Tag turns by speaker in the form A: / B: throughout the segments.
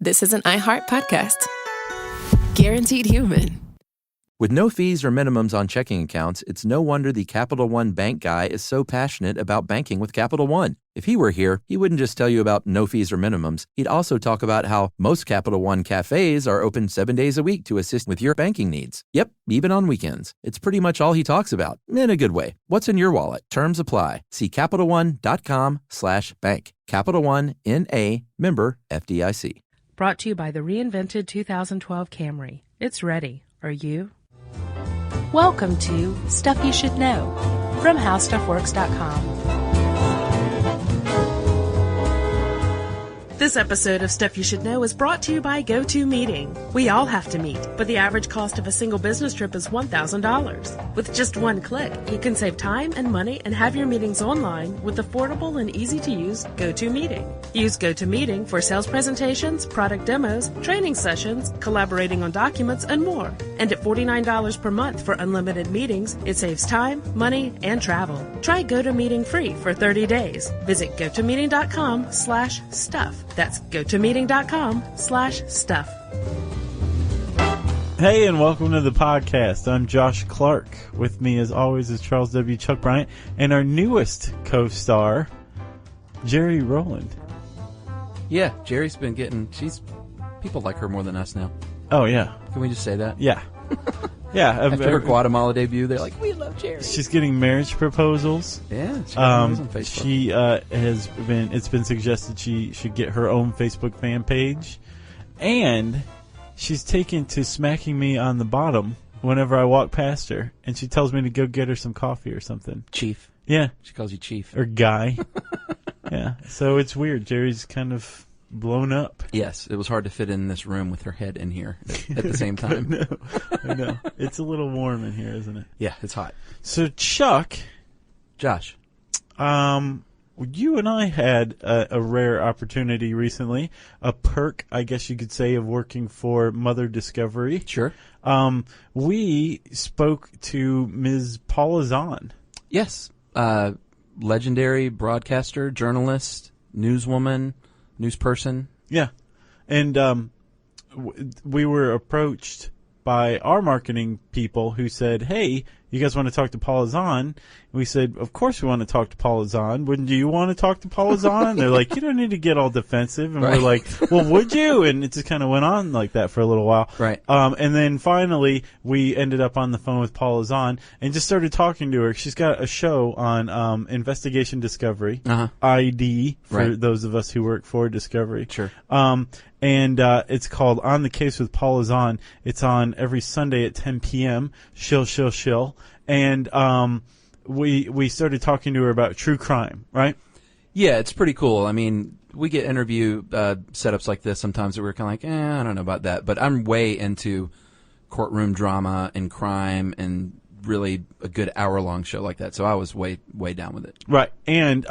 A: this is an iHeart podcast. Guaranteed human.
B: With no fees or minimums on checking accounts, it's no wonder the Capital One bank guy is so passionate about banking with Capital One. If he were here, he wouldn't just tell you about no fees or minimums. He'd also talk about how most Capital One cafes are open 7 days a week to assist with your banking needs. Yep, even on weekends. It's pretty much all he talks about, in a good way. What's in your wallet? Terms apply. See CapitalOne.com/bank. Capital One, N.A., member FDIC.
C: Brought to you by the reinvented 2012 Camry. It's ready. Are you? Welcome to Stuff You Should Know from HowStuffWorks.com. This episode of Stuff You Should Know is brought to you by GoToMeeting. We all have to meet, but the average cost of a single business trip is $1,000. With just one click, you can save time and money and have your meetings online with affordable and easy-to-use GoToMeeting. Use GoToMeeting for sales presentations, product demos, training sessions, collaborating on documents, and more. And at $49 per month for unlimited meetings, it saves time, money, and travel. Try GoToMeeting free for 30 days. Visit gotomeeting.com/stuff. That's gotomeeting.com/stuff.
D: Hey, and welcome to the podcast. I'm Josh Clark. With me, as always, is Charles W. Chuck Bryant and our newest co-star, Jerry Rowland.
B: Yeah, Jerry's been people like her more than us now.
D: Oh, yeah.
B: Can we just say that?
D: Yeah. Yeah.
B: After her Guatemala debut, they're like, we love Jerry.
D: She's getting marriage proposals.
B: Yeah, she got those on Facebook.
D: She it's been suggested she should get her own Facebook fan page. And she's taken to smacking me on the bottom whenever I walk past her. And she tells me to go get her some coffee or something.
B: Chief.
D: Yeah.
B: She calls you Chief.
D: Or Guy. Yeah. So it's weird. Jerry's kind of blown up.
B: Yes, it was hard to fit in this room with her head in here at the same time.
D: I know. It's a little warm in here, isn't it?
B: Yeah, it's hot.
D: So, Chuck.
B: Josh.
D: You and I had a rare opportunity recently, a perk, I guess you could say, of working for Mother Discovery.
B: Sure.
D: We spoke to Ms. Paula Zahn.
B: Yes. Legendary broadcaster, journalist, newswoman, newsperson.
D: Yeah. And we were approached by our marketing people who said, hey, you guys want to talk to Paula Zahn? We said, of course we want to talk to Paula Zahn. Wouldn't you want to talk to Paula Zahn? They're like, you don't need to get all defensive. And
B: right.
D: We're like, well, would you? And it just kind of went on like that for a little while.
B: Right.
D: And then finally we ended up on the phone with Paula Zahn and just started talking to her. She's got a show on Investigation Discovery, ID, for those of us who work for Discovery.
B: Sure.
D: And it's called On the Case with Paula Zahn. It's on every Sunday at 10 p.m. Shill. And we started talking to her about true crime, right?
B: Yeah, it's pretty cool. I mean, we get interview setups like this sometimes that we're kind of like, I don't know about that. But I'm way into courtroom drama and crime and really a good hour-long show like that. So I was way down with it. Right.
D: And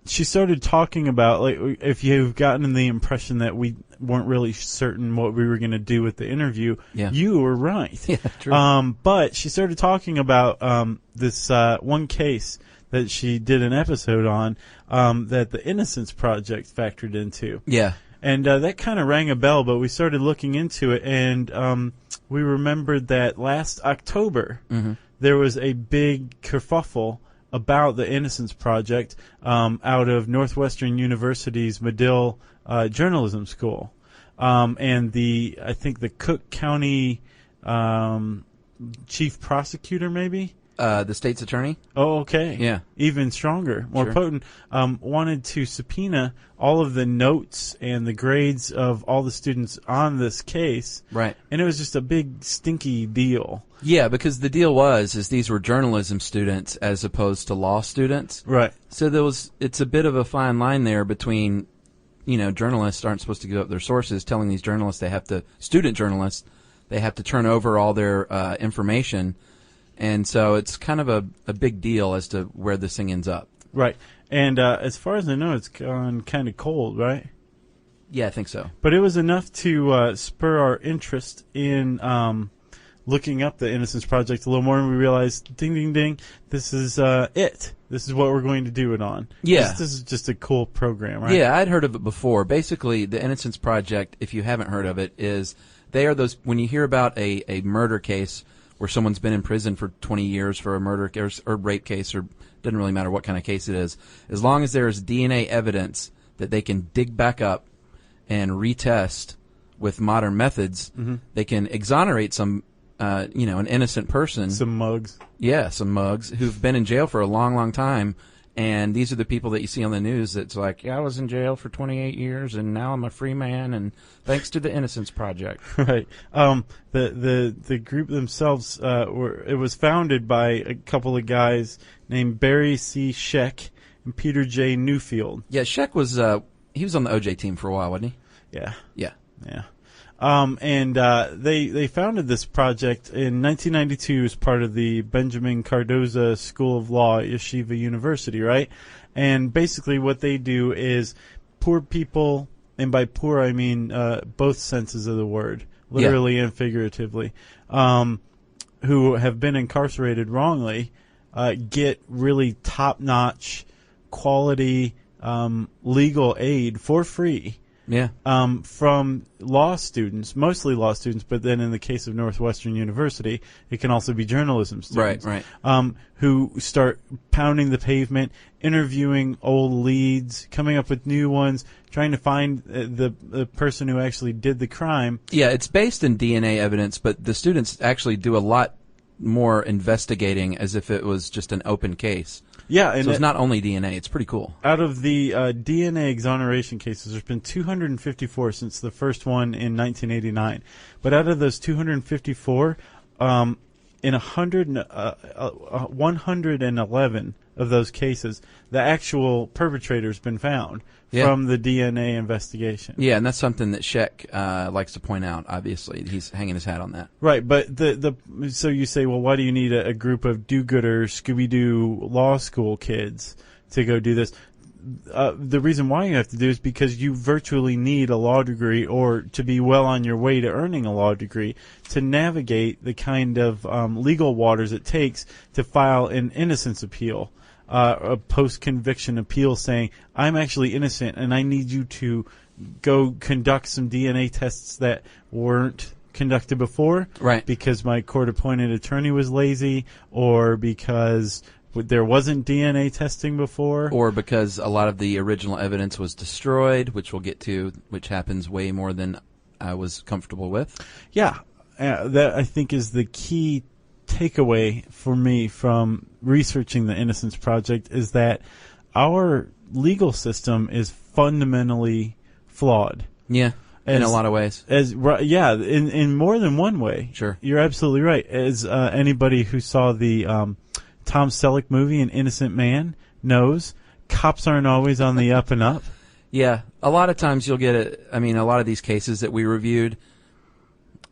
D: she started talking about, like, if you've gotten the impression that we weren't really certain what we were going to do with the interview, you were right.
B: Yeah, true.
D: But she started talking about this one case that she did an episode on that the Innocence Project factored into.
B: Yeah.
D: And that kind of rang a bell, but we started looking into it, and we remembered that last October there was a big kerfuffle about the Innocence Project out of Northwestern University's Medill Journalism School. And I think the Cook County chief prosecutor, maybe?
B: The state's attorney?
D: Oh, okay.
B: Yeah.
D: Even stronger, more potent, wanted to subpoena all of the notes and the grades of all the students on this case.
B: Right.
D: And it was just a big, stinky deal.
B: Yeah, because the deal is these were journalism students as opposed to law students.
D: Right.
B: So it's a bit of a fine line there between, journalists aren't supposed to give up their sources, telling these journalists student journalists, they have to turn over all their information. And so it's kind of a big deal as to where this thing ends up.
D: Right. And as far as I know, it's gone kind of cold, right?
B: Yeah, I think so.
D: But it was enough to spur our interest in looking up the Innocence Project a little more, and we realized, ding, ding, ding, this is it. This is what we're going to do it on.
B: Yeah.
D: This is just a cool program, right?
B: Yeah, I'd heard of it before. Basically, the Innocence Project, if you haven't heard of it, is they are those, when you hear about a murder case where someone's been in prison for 20 years for a murder case or rape case, or doesn't really matter what kind of case it is, as long as there is DNA evidence that they can dig back up and retest with modern methods, they can exonerate some, an innocent person.
D: Some mugs.
B: Yeah, some mugs who've been in jail for a long, long time. And these are the people that you see on the news that's like, yeah, I was in jail for 28 years and now I'm a free man, and thanks to the Innocence Project.
D: Right. The group themselves, it was founded by a couple of guys named Barry C. Scheck and Peter J. Newfield.
B: Yeah, Scheck was, he was on the OJ team for a while, wasn't he?
D: Yeah.
B: Yeah.
D: Yeah. They founded this project in 1992 as part of the Benjamin Cardoza School of Law at Yeshiva University, right? And basically what they do is poor people, and by poor I mean both senses of the word, literally and figuratively, who have been incarcerated wrongly, get really top-notch quality legal aid for free.
B: Yeah.
D: From law students, mostly law students, but then in the case of Northwestern University, it can also be journalism students.
B: Right.
D: Who start pounding the pavement, interviewing old leads, coming up with new ones, trying to find the person who actually did the crime.
B: Yeah, it's based in DNA evidence, but the students actually do a lot more investigating as if it was just an open case.
D: Yeah, and
B: so it's not only DNA. It's pretty cool.
D: Out of the DNA exoneration cases, there's been 254 since the first one in 1989. But out of those 254, in 111 of those cases, the actual perpetrator's been found from the DNA investigation.
B: Yeah, and that's something that Scheck likes to point out, obviously. He's hanging his hat on that.
D: Right, but so you say, well, why do you need a group of do-gooder, Scooby-Doo law school kids to go do this? The reason why you have to do it is because you virtually need a law degree, or to be well on your way to earning a law degree, to navigate the kind of legal waters it takes to file an innocence appeal. A post-conviction appeal saying, I'm actually innocent and I need you to go conduct some DNA tests that weren't conducted before.
B: Right.
D: Because my court-appointed attorney was lazy, or because there wasn't DNA testing before.
B: Or because a lot of the original evidence was destroyed, which we'll get to, which happens way more than I was comfortable with.
D: Yeah. That, I think, is the key takeaway for me from researching the Innocence Project, is that our legal system is fundamentally flawed.
B: Yeah, in a lot of ways.
D: In more than one way.
B: Sure.
D: You're absolutely right. As anybody who saw the Tom Selleck movie, An Innocent Man, knows, cops aren't always on the up and up.
B: Yeah, a lot of times you'll get a lot of these cases that we reviewed,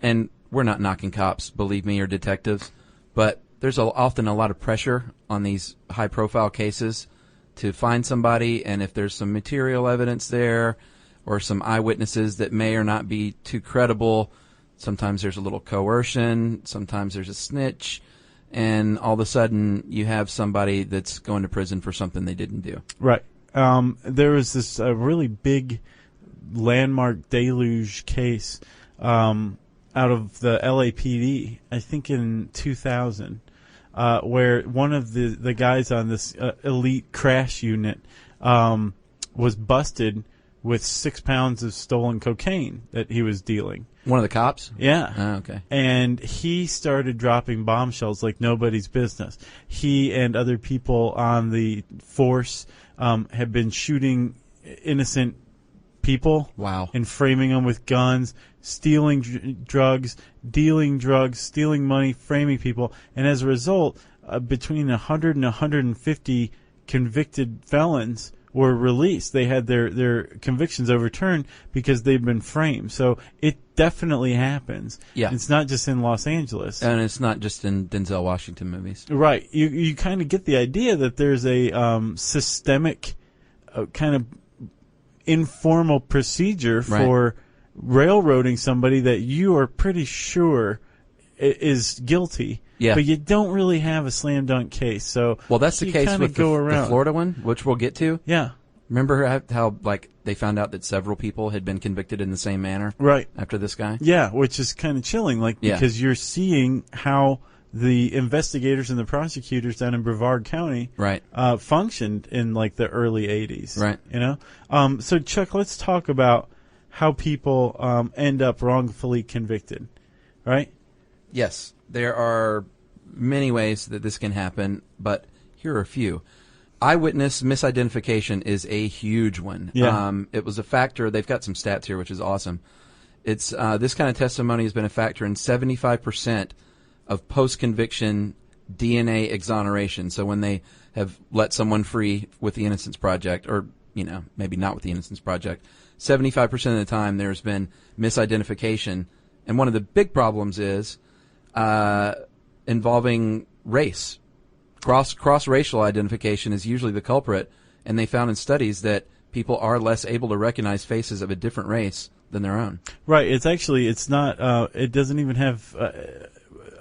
B: and we're not knocking cops, believe me, or detectives, but there's often a lot of pressure on these high-profile cases to find somebody, and if there's some material evidence there or some eyewitnesses that may or not be too credible, sometimes there's a little coercion, sometimes there's a snitch, and all of a sudden you have somebody that's going to prison for something they didn't do.
D: Right. There was this really big landmark deluge case out of the LAPD, I think in 2000, where one of the guys on this elite crash unit was busted with 6 pounds of stolen cocaine that he was dealing.
B: One of the cops?
D: Yeah.
B: Oh, okay.
D: And he started dropping bombshells like nobody's business. He and other people on the force have been shooting innocent people.
B: Wow.
D: And framing them with guns, stealing drugs, dealing drugs, stealing money, framing people. And as a result, between 100 and 150 convicted felons were released. They had their convictions overturned because they've been framed. So it definitely happens.
B: Yeah.
D: It's not just in Los Angeles.
B: And it's not just in Denzel Washington movies.
D: Right. You kind of get the idea that there's a systemic kind of informal procedure for railroading somebody that you are pretty sure is guilty.
B: Yeah.
D: But you don't really have a slam dunk case. So
B: well, that's the case with the Florida one, which we'll get to.
D: Yeah.
B: Remember how like they found out that several people had been convicted in the same manner,
D: right,
B: after this guy?
D: Yeah, which is kind of chilling, like because you're seeing how the investigators and the prosecutors down in Brevard County functioned in like the early 80s.
B: Right.
D: You know? So Chuck, let's talk about how people end up wrongfully convicted. Right?
B: Yes. There are many ways that this can happen, but here are a few. Eyewitness misidentification is a huge one.
D: Yeah.
B: It was a factor. They've got some stats here, which is awesome. It's this kind of testimony has been a factor in 75% of post-conviction DNA exoneration. So when they have let someone free with the Innocence Project, or maybe not with the Innocence Project, 75% of the time there's been misidentification. And one of the big problems is involving race. Cross-racial identification is usually the culprit, and they found in studies that people are less able to recognize faces of a different race than their own.
D: Right. It's not, it doesn't even have,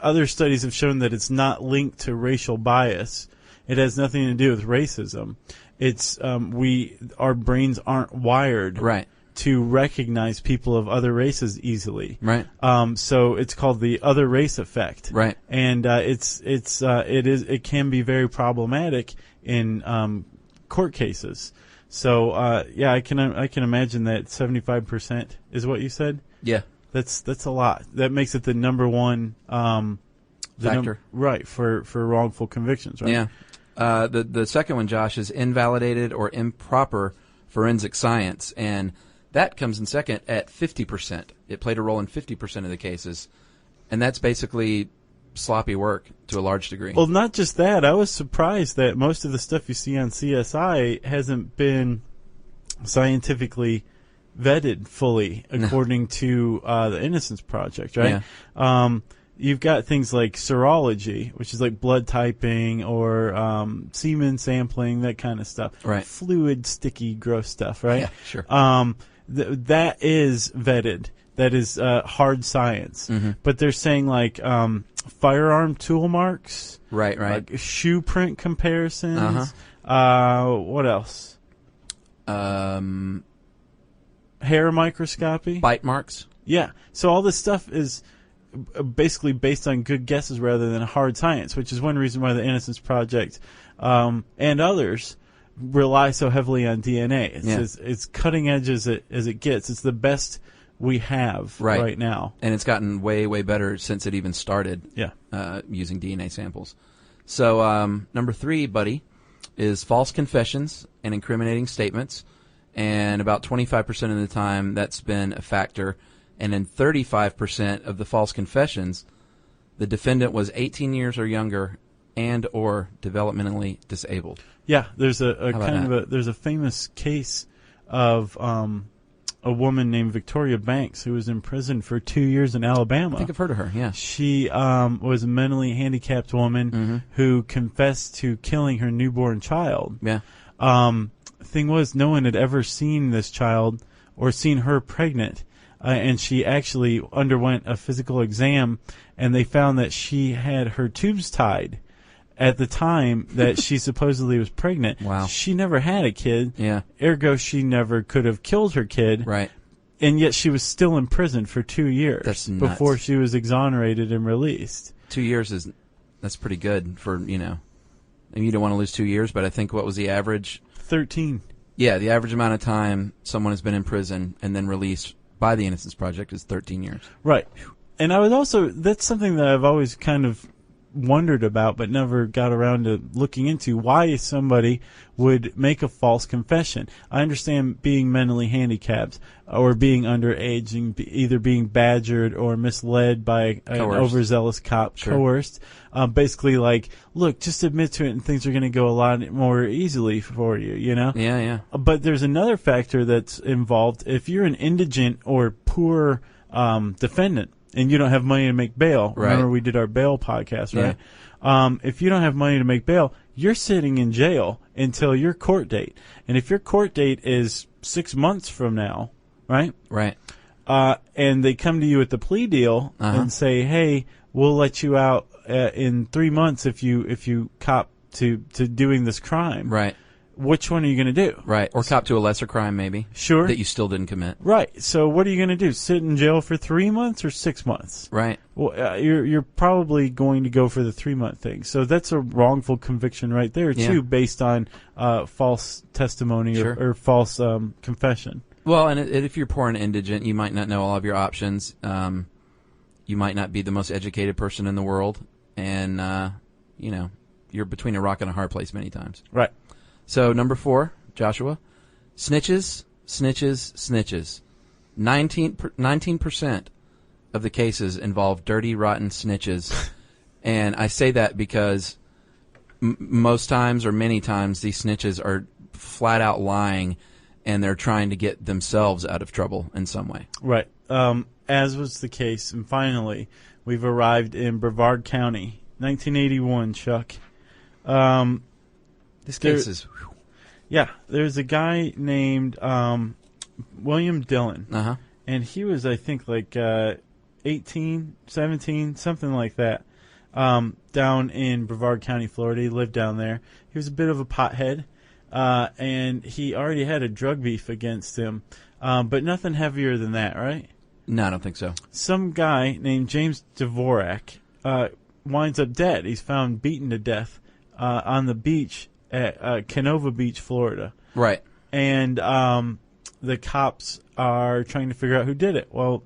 D: other studies have shown that it's not linked to racial bias. It has nothing to do with racism. It's, our brains aren't wired.
B: Right.
D: To recognize people of other races easily.
B: Right.
D: So it's called the other race effect.
B: Right.
D: And, it can be very problematic in, court cases. So, I can imagine that 75% is what you said.
B: Yeah.
D: That's a lot. That makes it the number one,
B: factor.
D: Right. For wrongful convictions, right?
B: Yeah. The second one, Josh, is invalidated or improper forensic science. And that comes in second at 50%. It played a role in 50% of the cases. And that's basically sloppy work to a large degree.
D: Well, not just that. I was surprised that most of the stuff you see on CSI hasn't been scientifically vetted fully according to the Innocence Project, right?
B: Yeah.
D: You've got things like serology, which is like blood typing or semen sampling, that kind of stuff.
B: Right.
D: Fluid, sticky, gross stuff, right?
B: Yeah, sure.
D: That is vetted. That is hard science. Mm-hmm. But they're saying like firearm tool marks.
B: Right.
D: Like shoe print comparisons. What else? Hair microscopy.
B: Bite marks.
D: Yeah. So all this stuff is basically based on good guesses rather than hard science, which is one reason why the Innocence Project and others rely so heavily on DNA. It's as cutting edge as it gets. It's the best we have right now.
B: And it's gotten way, way better since it even started using DNA samples. So number 3, buddy, is false confessions and incriminating statements. And about 25% of the time that's been a factor. And in 35% of the false confessions, the defendant was 18 years or younger and or developmentally disabled.
D: Yeah, there's there's a famous case of a woman named Victoria Banks who was in prison for 2 years in Alabama.
B: I think I've heard of her, yeah.
D: She was a mentally handicapped woman who confessed to killing her newborn child.
B: Yeah.
D: Thing was, no one had ever seen this child or seen her pregnant. And she actually underwent a physical exam, and they found that she had her tubes tied at the time that she supposedly was pregnant.
B: Wow.
D: She never had a kid.
B: Yeah.
D: Ergo, she never could have killed her kid.
B: Right.
D: And yet she was still in prison for 2 years.
B: That's nuts.
D: Before she was exonerated and released.
B: 2 years that's pretty good for, and you don't want to lose 2 years, but I think what was the average?
D: 13.
B: Yeah, the average amount of time someone has been in prison and then released by the Innocence Project is 13 years.
D: Right. And that's something that I've always kind of wondered about but never got around to looking into, why somebody would make a false confession. I understand being mentally handicapped or being underage and either being badgered or misled by an overzealous cop, coerced. Basically like, look, just admit to it and things are going to go a lot more easily for you,
B: Yeah, yeah.
D: But there's another factor that's involved. If you're an indigent or poor defendant, and you don't have money to make bail.
B: Right.
D: Remember we did our bail podcast, right? Yeah. If you don't have money to make bail, you're sitting in jail until your court date. And if your court date is 6 months from now, right?
B: Right.
D: and they come to you at the plea deal and say, "Hey, we'll let you out in 3 months if you cop to doing this crime."
B: Right.
D: Which one are you going to do?
B: Right. Or cop to a lesser crime, maybe.
D: Sure.
B: That you still didn't commit.
D: Right. So what are you going to do? Sit in jail for 3 months or 6 months?
B: Right.
D: Well, you're probably going to go for the 3 month thing. So that's a wrongful conviction right there too, based on false testimony or false confession.
B: Well, and if you're poor and indigent, you might not know all of your options. You might not be the most educated person in the world, and you're between a rock and a hard place many times.
D: Right.
B: So number 4, Joshua, snitches. 19% of the cases involve dirty, rotten snitches. And I say that because most times or many times these snitches are flat out lying, and they're trying to get themselves out of trouble in some way.
D: Right. As was the case, and finally, we've arrived in Brevard County, 1981, Chuck.
B: This case is...
D: Yeah, there's a guy named William Dillon. And he was, I think, like 18, 17, something like that, down in Brevard County, Florida. He lived down there. He was a bit of a pothead, and he already had a drug beef against him, but nothing heavier than that, right?
B: No, I don't think so.
D: Some guy named James Dvorak winds up dead. He's found beaten to death on the beach at Canova Beach, Florida.
B: Right.
D: And the cops are trying to figure out who did it. Well,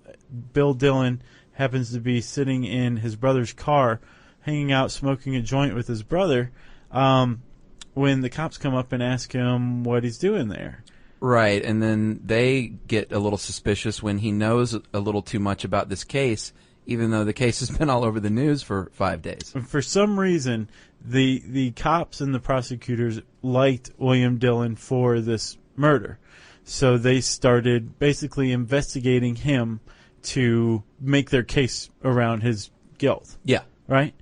D: Bill Dillon happens to be sitting in his brother's car, hanging out, smoking a joint with his brother, when the cops come up and ask him what he's doing there.
B: Right, and then they get a little suspicious when he knows a little too much about this case, even though the case has been all over the news for 5 days.
D: For some reason, the cops and the prosecutors liked William Dillon for this murder. So they started basically investigating him to make their case around his guilt.
B: Yeah.
D: Right?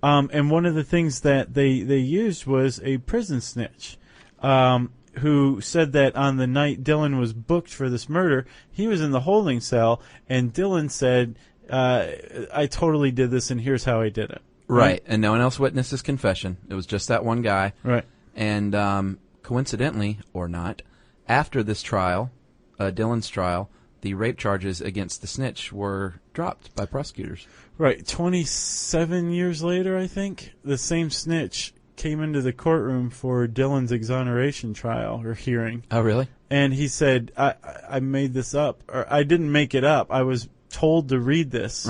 D: And one of the things that they used was a prison snitch who said that on the night Dillon was booked for this murder, he was in the holding cell, and Dillon said, I totally did this, and here's how I did it.
B: Right, and no one else witnessed his confession. It was just that one guy.
D: Right.
B: And coincidentally, or not, after this trial, Dillon's trial, the rape charges against the snitch were dropped by prosecutors.
D: Right. 27 years later, I think, the same snitch came into the courtroom for Dillon's exoneration trial or hearing.
B: Oh, really?
D: And he said, I made this up, or I didn't make it up. I was told to read this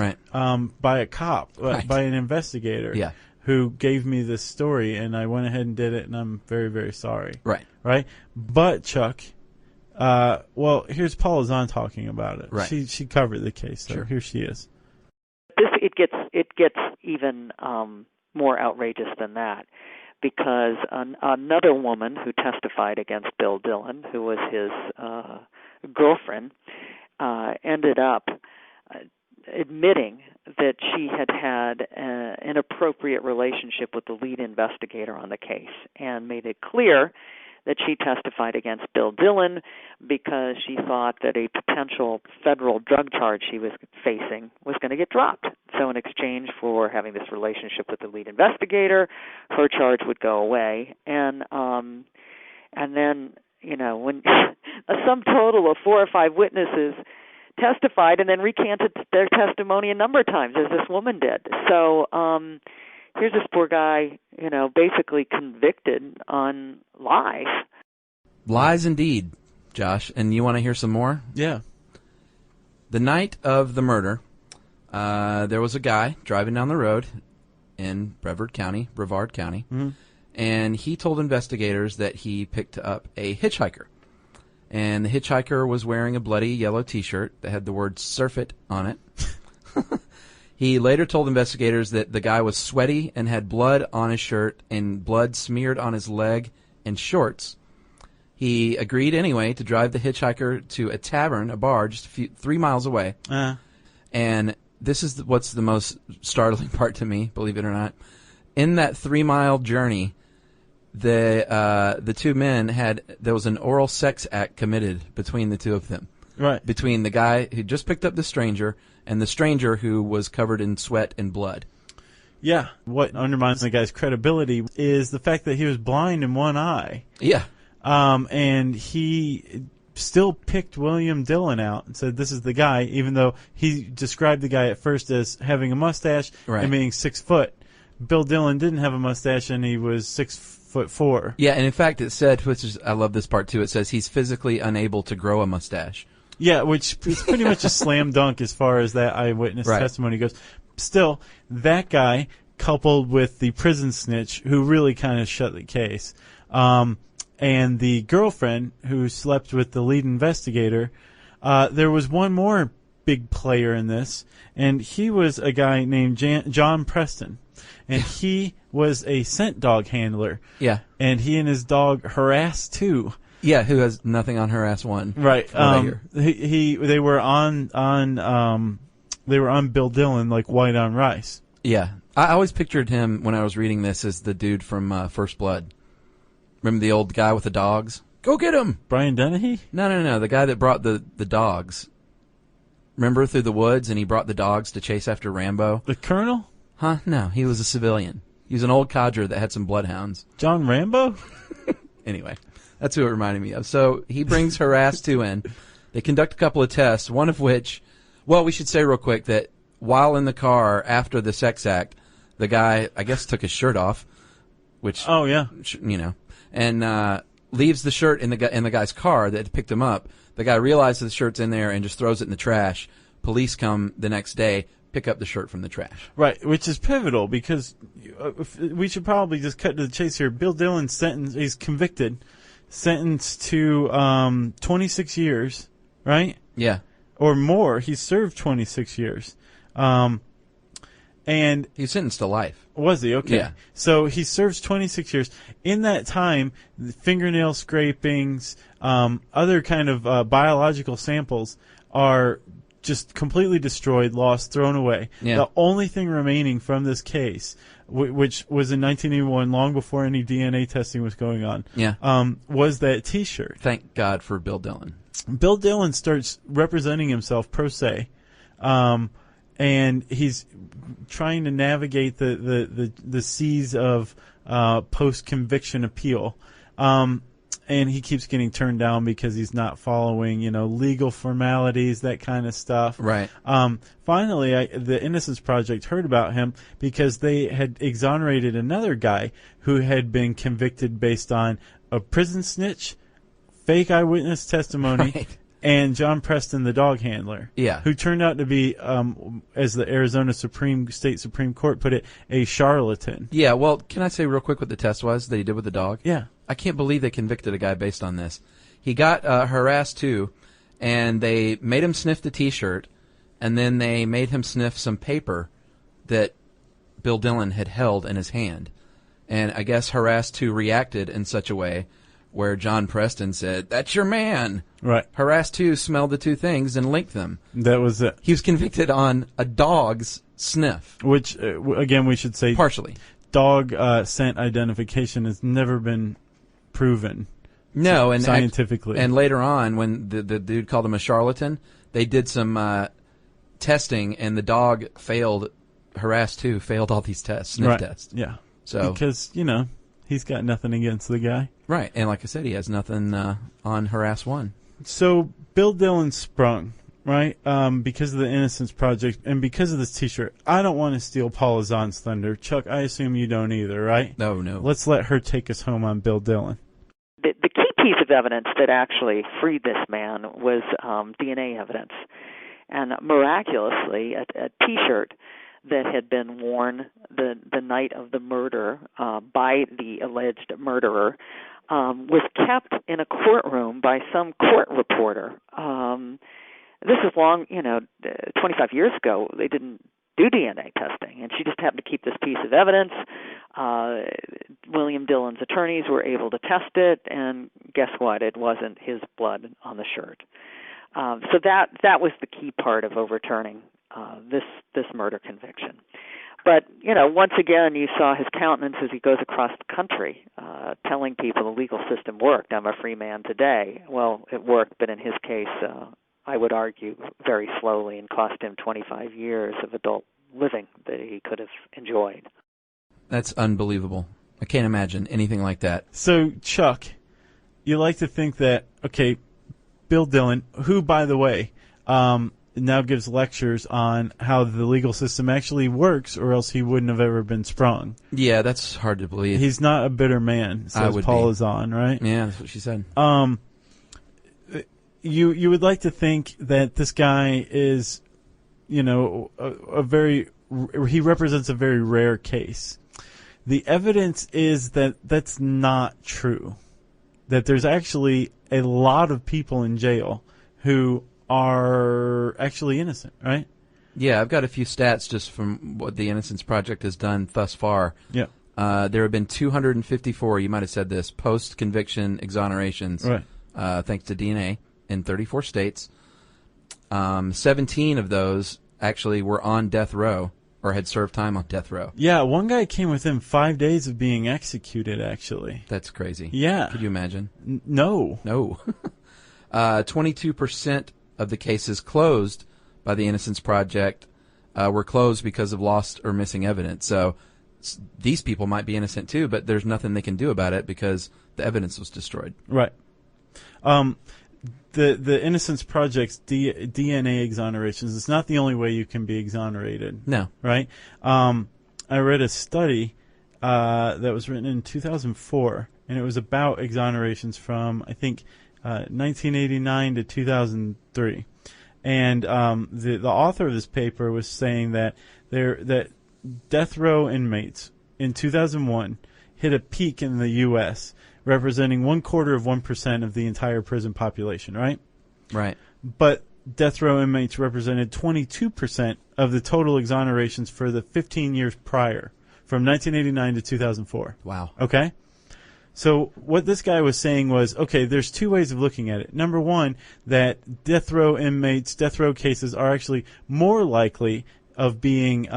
D: by a cop, by an investigator who gave me this story, and I went ahead and did it, and I'm very, very sorry.
B: Right.
D: Right? But, Chuck, well, here's Paula Zahn talking about it.
B: Right.
D: She covered the case, so here she is.
E: It gets even more outrageous than that, because another woman who testified against Bill Dillon, who was his girlfriend, ended up admitting that she had an inappropriate relationship with the lead investigator on the case, and made it clear that she testified against Bill Dillon because she thought that a potential federal drug charge she was facing was going to get dropped. So in exchange for having this relationship with the lead investigator, her charge would go away. And then, when a sum total of 4 or 5 witnesses testified and then recanted their testimony a number of times, as this woman did. So here's this poor guy, basically convicted on lies.
B: Lies indeed, Josh. And you want to hear some more?
D: Yeah.
B: The night of the murder, there was a guy driving down the road in Brevard County, and he told investigators that he picked up a hitchhiker. And the hitchhiker was wearing a bloody yellow T-shirt that had the word "Surf It" on it. He later told investigators that the guy was sweaty and had blood on his shirt and blood smeared on his leg and shorts. He agreed anyway to drive the hitchhiker to a tavern, a bar, just 3 miles away. And this is what's the most startling part to me, believe it or not. In that 3-mile journey, the two men there was an oral sex act committed between the two of them.
D: Right.
B: between the guy who just picked up the stranger and the stranger who was covered in sweat and blood.
D: Yeah. What undermines the guy's credibility is the fact that he was blind in one eye.
B: Yeah.
D: And he still picked William Dillon out and said, this is the guy, even though he described the guy at first as having a mustache and being 6 foot. Bill Dillon didn't have a mustache, and he was 6'4".
B: Yeah, and in fact it said, which is, I love this part too, it says he's physically unable to grow a mustache.
D: Yeah, which is pretty much a slam dunk as far as that eyewitness testimony goes. Still, that guy, coupled with the prison snitch, who really kind of shut the case, and the girlfriend who slept with the lead investigator, there was one more big player in this, and he was a guy named John Preston. And he was a scent dog handler. Yeah. And he and his dog Harass 2.
B: Yeah, who has nothing on Harass 1.
D: Right. They were on Bill Dillon like white on rice.
B: Yeah. I always pictured him when I was reading this as the dude from First Blood. Remember the old guy with the dogs? Go get him!
D: Brian Dennehy?
B: No. The guy that brought the dogs. Remember through the woods and he brought the dogs to chase after Rambo?
D: The Colonel?
B: Huh? No, he was a civilian. He was an old codger that had some bloodhounds.
D: John Rambo?
B: Anyway, that's who it reminded me of. So he brings Harass 2 in. They conduct a couple of tests, one of which, well, we should say real quick that while in the car after the sex act, the guy, I guess, took his shirt off, which,
D: oh yeah,
B: you know, and leaves the shirt in the guy's car that had picked him up. The guy realizes the shirt's in there and just throws it in the trash. Police come the next day, pick up the shirt from the trash.
D: Right, which is pivotal because we should probably just cut to the chase here. Bill Dillon's he's convicted, sentenced to 26 years, right?
B: Yeah.
D: Or more. He served 26 years. And
B: he was sentenced to life.
D: Was he? Okay.
B: Yeah.
D: So he serves 26 years. In that time, the fingernail scrapings, other kind of biological samples are just completely destroyed, lost, thrown away. Yeah. The only thing remaining from this case, which was in 1981, long before any DNA testing was going on, was that T-shirt.
B: Thank God for Bill Dillon.
D: Bill Dillon starts representing himself pro se, and he's trying to navigate the seas of post-conviction appeal. And he keeps getting turned down because he's not following, legal formalities, that kind of stuff.
B: Right.
D: Finally, the Innocence Project heard about him because they had exonerated another guy who had been convicted based on a prison snitch, fake eyewitness testimony, and John Preston, the dog handler.
B: Yeah.
D: Who turned out to be, as the Arizona State Supreme Court put it, a charlatan.
B: Yeah, well, can I say real quick what the test was that he did with the dog?
D: Yeah.
B: I can't believe they convicted a guy based on this. He got harassed too, and they made him sniff the T-shirt, and then they made him sniff some paper that Bill Dillon had held in his hand. And I guess harassed 2 reacted in such a way where John Preston said, "That's your man."
D: Right.
B: Harassed 2 smelled the 2 things and linked them.
D: That was it.
B: He was convicted on a dog's sniff.
D: Which, again, we should say...
B: Partially.
D: Dog scent identification has never been proven.
B: No, and
D: scientifically.
B: And later on, when the dude called him a charlatan, they did some testing, and the dog failed. Harassed 2 failed all these tests, sniff tests.
D: Yeah.
B: So
D: because he's got nothing against the guy.
B: Right, and like I said, he has nothing on Harass 1.
D: So Bill Dillon sprung, right? Because of the Innocence Project and because of this T-shirt. I don't want to steal Paula Zahn's thunder. Chuck, I assume you don't either, right?
B: No.
D: Let's let her take us home on Bill Dillon.
E: The key piece of evidence that actually freed this man was DNA evidence. And miraculously, a T-shirt that had been worn the night of the murder by the alleged murderer was kept in a courtroom by some court reporter. This is 25 years ago, they didn't do DNA testing, and she just happened to keep this piece of evidence. William Dillon's attorneys were able to test it, and guess what? It wasn't his blood on the shirt. So that was the key part of overturning this murder conviction. But, once again, you saw his countenance as he goes across the country, telling people the legal system worked. I'm a free man today. Well, it worked, but in his case, I would argue, very slowly and cost him 25 years of adult living that he could have enjoyed.
B: That's unbelievable. I can't imagine anything like that.
D: So, Chuck, you like to think that, okay, Bill Dillon, who, by the way, now gives lectures on how the legal system actually works, or else he wouldn't have ever been sprung.
B: Yeah, that's hard to believe.
D: He's not a bitter man, says Paula Zahn, right?
B: Yeah, that's what she said.
D: You would like to think that this guy is, he represents a very rare case. The evidence is that that's not true. That there's actually a lot of people in jail who are actually innocent, right?
B: Yeah, I've got a few stats just from what the Innocence Project has done thus far.
D: Yeah.
B: There have been 254, you might have said this, post-conviction exonerations,
D: right.
B: Thanks to DNA, in 34 states. 17 of those actually were on death row or had served time on death row.
D: Yeah, one guy came within 5 days of being executed, actually.
B: That's crazy.
D: Yeah.
B: Could you imagine?
D: No.
B: No. 22% of the cases closed by the Innocence Project were closed because of lost or missing evidence. So these people might be innocent too, but there's nothing they can do about it because the evidence was destroyed.
D: Right. The Innocence Project's DNA exonerations is not the only way you can be exonerated.
B: No.
D: Right? I read a study that was written in 2004, and it was about exonerations from, I think, 1989 to 2003. And the author of this paper was saying that that death row inmates in 2001 hit a peak in the U.S., representing 1/4% of the entire prison population, right?
B: Right.
D: But death row inmates represented 22% of the total exonerations for the 15 years prior, from 1989 to 2004.
B: Wow.
D: Okay? So what this guy was saying was, okay, there's two ways of looking at it. Number one, that death row inmates, death row cases are actually more likely of being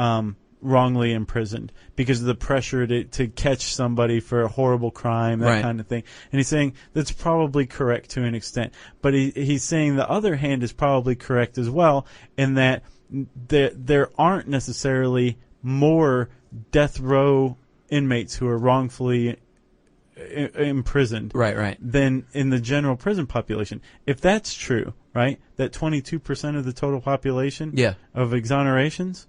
D: wrongly imprisoned because of the pressure to catch somebody for a horrible crime, that kind of thing. And he's saying that's probably correct to an extent. But he's saying the other hand is probably correct as well, in that there aren't necessarily more death row inmates who are wrongfully imprisoned than in the general prison population. If that's true, right, that 22% of the total population of exonerations,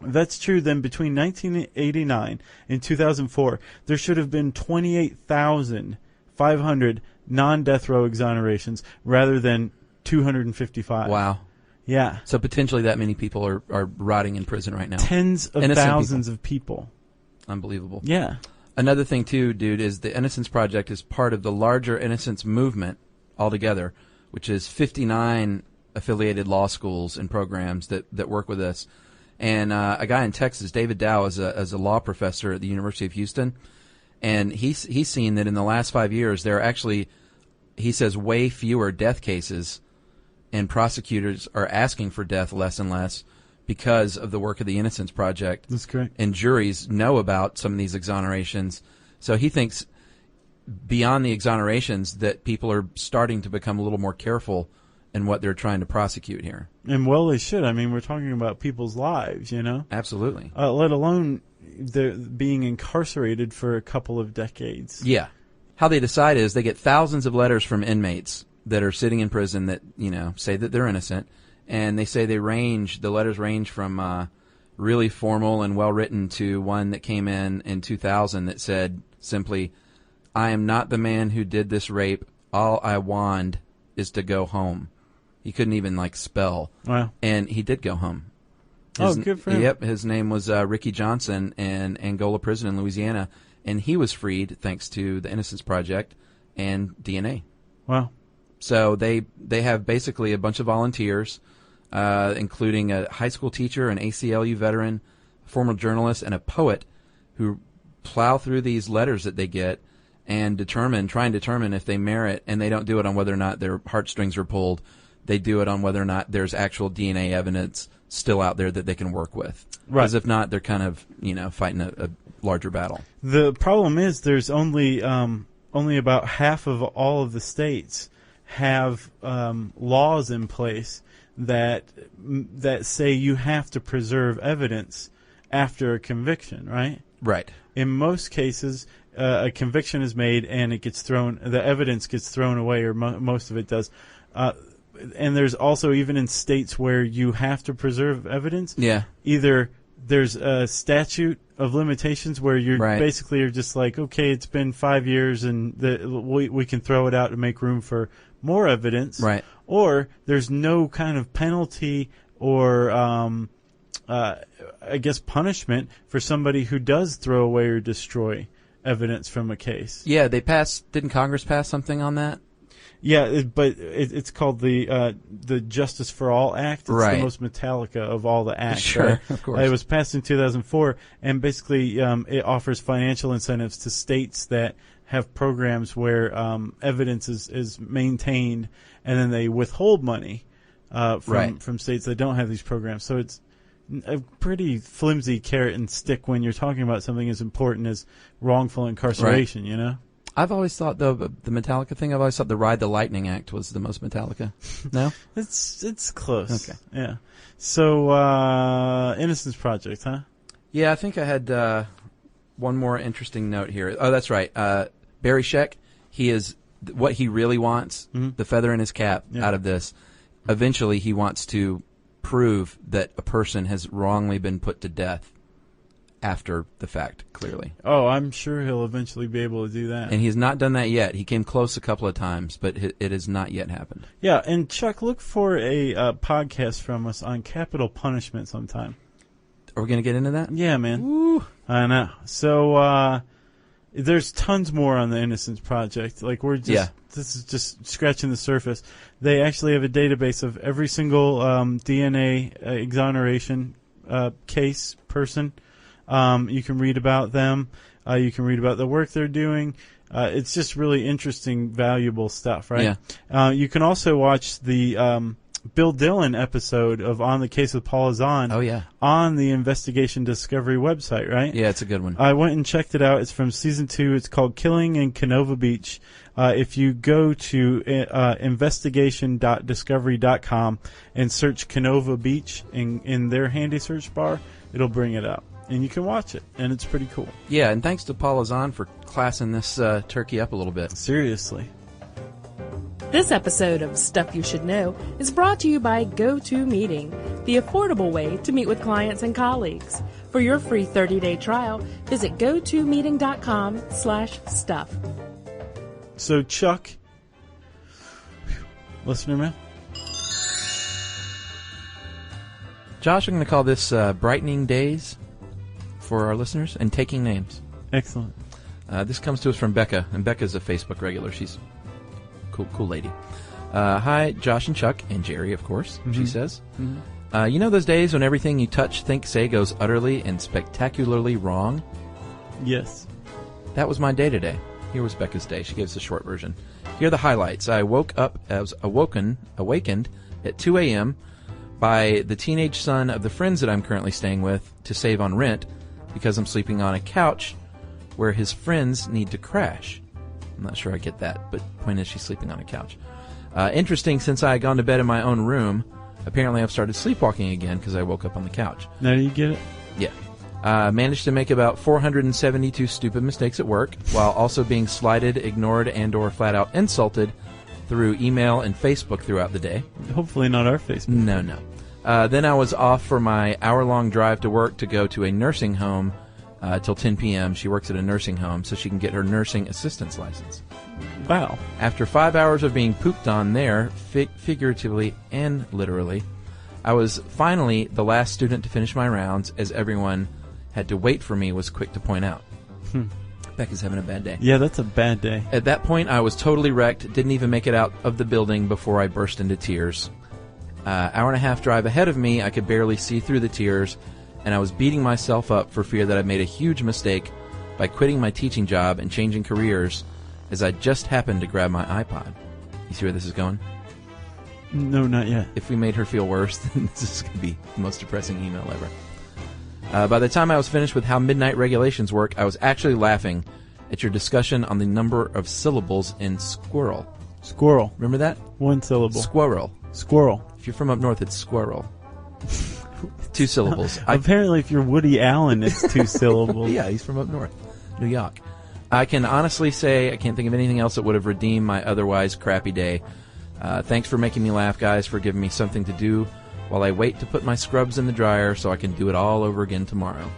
D: if that's true, then between 1989 and 2004, there should have been 28,500 non-death row exonerations rather than 255.
B: Wow.
D: Yeah.
B: So potentially that many people are rotting in prison right now.
D: Tens of thousands of people.
B: Unbelievable.
D: Yeah.
B: Another thing, too, dude, is the Innocence Project is part of the larger Innocence movement altogether, which is 59 affiliated law schools and programs that work with us. And a guy in Texas, David Dow, is a law professor at the University of Houston, and he's seen that in the last 5 years there are actually, he says, way fewer death cases, and prosecutors are asking for death less and less because of the work of the Innocence Project.
D: That's correct.
B: And juries know about some of these exonerations. So he thinks beyond the exonerations that people are starting to become a little more careful in what they're trying to prosecute here.
D: And well, they should. I mean, we're talking about people's lives, you know?
B: Absolutely.
D: Let alone they're being incarcerated for a couple of decades.
B: Yeah. How they decide is they get thousands of letters from inmates that are sitting in prison that, say that they're innocent. And they say the letters range from really formal and well-written to one that came in 2000 that said simply, "I am not the man who did this rape. All I want is to go home." He couldn't even, spell.
D: Wow.
B: And he did go home.
D: Good for him.
B: Yep, his name was Ricky Johnson in Angola Prison in Louisiana, and he was freed thanks to the Innocence Project and DNA.
D: Wow.
B: So they have basically a bunch of volunteers, including a high school teacher, an ACLU veteran, a former journalist, and a poet who plow through these letters that they get and try and determine if they merit, and they don't do it on whether or not their heartstrings are pulled. They do it on whether or not there's actual DNA evidence still out there that they can work with.
D: Right.
B: Because if not, they're kind of, fighting a larger battle.
D: The problem is there's only about half of all of the states have laws in place that say you have to preserve evidence after a conviction, right?
B: Right.
D: In most cases, a conviction is made and the evidence gets thrown away, or most of it does. And there's also, even in states where you have to preserve evidence, either there's a statute of limitations where you basically are just like, okay, it's been 5 years and we can throw it out to make room for more evidence.
B: Right.
D: Or there's no kind of penalty or, I guess, punishment for somebody who does throw away or destroy evidence from a case.
B: Yeah, didn't Congress pass something on that?
D: Yeah, but it's called the Justice for All Act. It's the most Metallica of all the acts.
B: Sure,
D: right?
B: of course.
D: It was passed in 2004, and basically it offers financial incentives to states that have programs where evidence is maintained, and then they withhold money from states that don't have these programs. So it's a pretty flimsy carrot and stick when you're talking about something as important as wrongful incarceration, you know?
B: I've always thought, though, the Metallica thing, I've always thought the Ride the Lightning Act was the most Metallica. No?
D: It's close. Okay. Yeah. So, Innocence Project, huh?
B: Yeah, I think I had one more interesting note here. Oh, that's right. Barry Scheck, he is what he really wants, the feather in his cap out of this. Eventually, he wants to prove that a person has wrongly been put to death after the fact, clearly.
D: Oh, I'm sure he'll eventually be able to do that.
B: And he's not done that yet. He came close a couple of times, but it has not yet happened.
D: Yeah, and Chuck, look for a podcast from us on capital punishment sometime.
B: Are we going to get into that?
D: Yeah, man.
B: Woo.
D: I know. So, there's tons more on the Innocence Project. Like, this is just scratching the surface. They actually have a database of every single DNA exoneration case person. You can read about them. You can read about the work they're doing. It's just really interesting, valuable stuff, right?
B: Yeah.
D: You can also watch the Bill Dillon episode of On the Case with Paula Zahn on the Investigation Discovery website, right?
B: Yeah, it's a good one.
D: I went and checked it out. It's from season 2. It's called Killing in Canova Beach. If you go to investigation.discovery.com and search Canova Beach in their handy search bar, it'll bring it up. And you can watch it, and it's pretty cool.
B: Yeah, and thanks to Paula Zahn for classing this turkey up a little bit.
D: Seriously.
C: This episode of Stuff You Should Know is brought to you by GoToMeeting, the affordable way to meet with clients and colleagues. For your free 30-day trial, visit gotomeeting.com/stuff.
D: So, Chuck, listener mail?
B: Josh, I'm going to call this Brightening Days for our listeners and taking names.
D: Excellent.
B: This comes to us from Becca, and Becca's a Facebook regular. She's cool lady. Hi, Josh and Chuck, and Jerry, of course, she says. Mm-hmm. You know those days when everything you touch, think, say goes utterly and spectacularly wrong?
D: Yes.
B: That was my day today. Here was Becca's day. She gave us a short version. Here are the highlights. I was awakened at 2 a.m. by the teenage son of the friends that I'm currently staying with to save on rent because I'm sleeping on a couch where his friends need to crash. I'm not sure I get that, but the point is she's sleeping on a couch. Interesting, since I had gone to bed in my own room, apparently I've started sleepwalking again because I woke up on the couch.
D: Now do you get it?
B: Yeah. Managed to make about 472 stupid mistakes at work, while also being slighted, ignored, and or flat out insulted through email and Facebook throughout the day.
D: Hopefully not our Facebook.
B: No. Then I was off for my hour-long drive to work to go to a nursing home till 10 p.m. She works at a nursing home, so she can get her nursing assistance license.
D: Wow.
B: After 5 hours of being pooped on there, figuratively and literally, I was finally the last student to finish my rounds, as everyone had to wait for me was quick to point out. Becca's having a bad day.
D: Yeah, that's a bad day.
B: At that point, I was totally wrecked, didn't even make it out of the building before I burst into tears. Hour and a half drive ahead of me, I could barely see through the tears, and I was beating myself up for fear that I'd made a huge mistake by quitting my teaching job and changing careers, as I just happened to grab my iPod. You see where this is going?
D: No, not yet.
B: If we made her feel worse, then this is going to be the most depressing email ever. By the time I was finished with how midnight regulations work, I was actually laughing at your discussion on the number of syllables in squirrel.
D: Squirrel.
B: Remember that?
D: One syllable.
B: Squirrel.
D: Squirrel.
B: If you're from up north, it's squirrel. 2 syllables.
D: Apparently, if you're Woody Allen, it's 2 syllables.
B: Yeah, he's from up north, New York. I can honestly say I can't think of anything else that would have redeemed my otherwise crappy day. Thanks for making me laugh, guys, for giving me something to do while I wait to put my scrubs in the dryer so I can do it all over again tomorrow.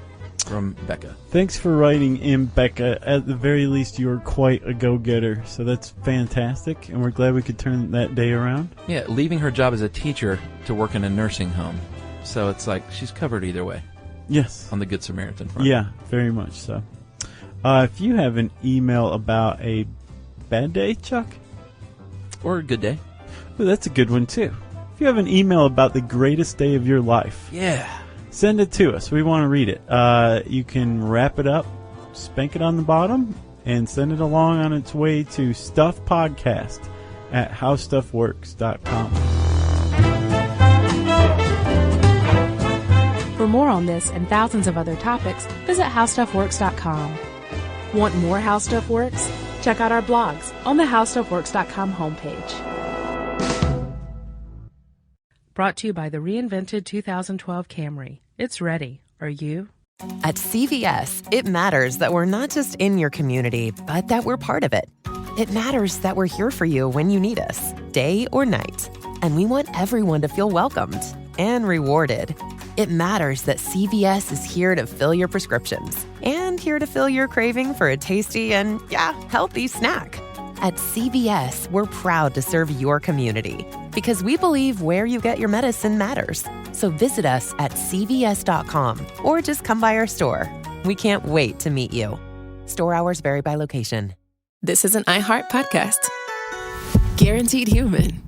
B: From Becca.
D: Thanks for writing in, Becca. At the very least, you're quite a go-getter, so that's fantastic, and we're glad we could turn that day around.
B: Yeah, leaving her job as a teacher to work in a nursing home. So it's like she's covered either way.
D: Yes.
B: On the Good Samaritan front.
D: Yeah, very much so. If you have an email about a bad day, Chuck?
B: Or a good day.
D: Ooh, that's a good one, too. If you have an email about the greatest day of your life, send it to us. We want to read it. You can wrap it up, spank it on the bottom, and send it along on its way to stuffpodcast@howstuffworks.com.
C: For more on this and thousands of other topics, visit howstuffworks.com. Want more How Stuff Works? Check out our blogs on the howstuffworks.com homepage. Brought to you by the reinvented 2012 Camry. It's ready. Are you?
F: At CVS, it matters that we're not just in your community, but that we're part of it. It matters that we're here for you when you need us, day or night. And we want everyone to feel welcomed and rewarded. It matters that CVS is here to fill your prescriptions and here to fill your craving for a tasty and, healthy snack. At CVS, we're proud to serve your community because we believe where you get your medicine matters. So visit us at cvs.com or just come by our store. We can't wait to meet you. Store hours vary by location.
A: This is an iHeart podcast. Guaranteed Human.